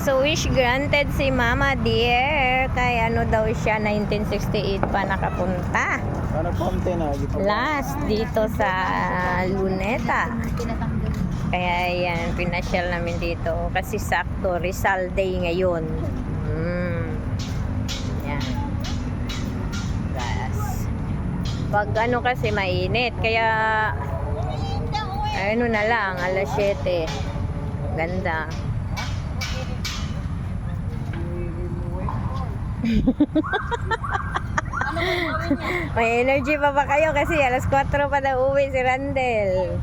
So wish granted si Mama dear. Kay ano daw siya, 1968 pa nakapunta. Ano konti na? Last dito sa Luneta. Kaya yan, pinasyal namin dito. Kasi sakto, Rizal Day ngayon. Yan. Gas. Pag ano kasi mainit. Kaya ano na lang, alas 7. Ganda. May energy pa ba kayo kasi alas 4 pa na uwi si Randel.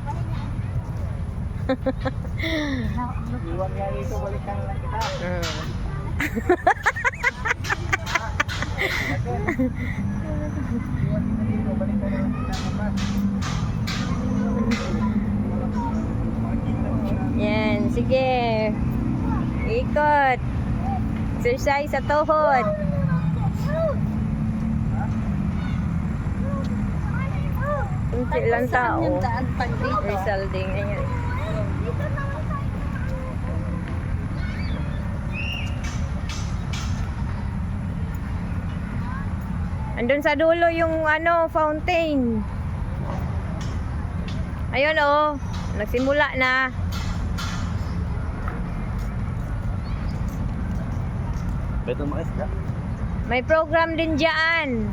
Iwan nga dito, balikan lang kita. Iwan kita dito, balikan lang kita naman. Yan, sige. Ikot. Exercise sa tuhod. Kunti lang tao. Rizal Day ngayon. Andun sa dulo yung ano, fountain. Ayun oh, nagsimula na. Beto makisda. May program din diyan.